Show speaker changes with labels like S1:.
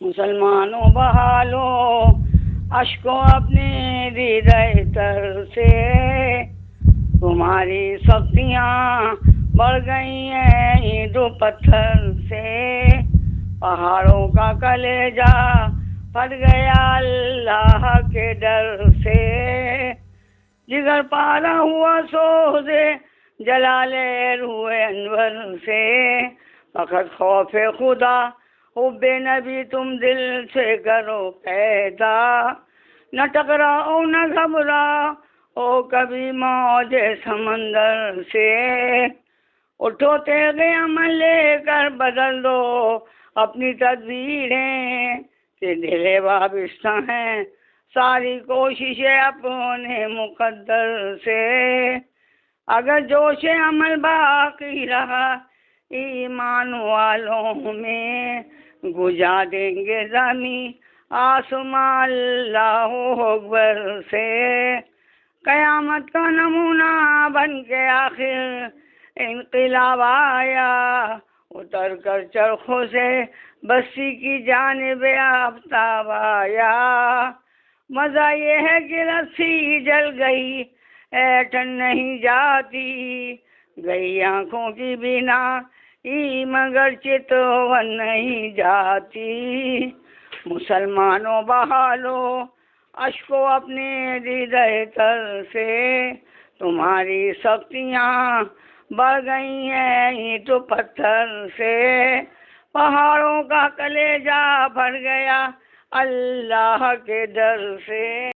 S1: मुसलमानों बहा लो अश्को अपने हृदय तर से। तुम्हारी शक्तियाँ बढ़ गई हैं ईंटों पत्थर से। पहाड़ों का कलेजा फट गया अल्लाह के डर से। जिगर पारा हुआ सोज़े जलाले रूए अनवर से। फकत खौफे खुदा हुब्बे नबी तुम दिल से करो पैदा। न टकराओ न घबराओ कभी मौजे समंदर से। उठो तेरे अमल लेकर बदल दो अपनी तदबीरें कि दिले वाबिस्ता हैं सारी कोशिशें अपने मुकद्दर से। अगर जोश अमल बाकी रहा ईमान वालों में गुजा देंगे ज़मी आसमां अल्लाह अकबर से। कयामत का नमूना बन के आखिर इनक़िलाब आया। उतर कर चरखों से बस्ती की जानिब आफ़ताब आया। मज़ा ये है कि रस्सी जल गई ऐठन नहीं जाती। गई आँखों की बिना मगर चितवन नहीं जाती। मुसलमानों बहा लो अश्को अपने हृदय तर से। तुम्हारी शक्तियाँ बढ़ गई हैं ईंटों पत्थर से। पहाड़ों का कलेजा फट गया अल्लाह के डर से।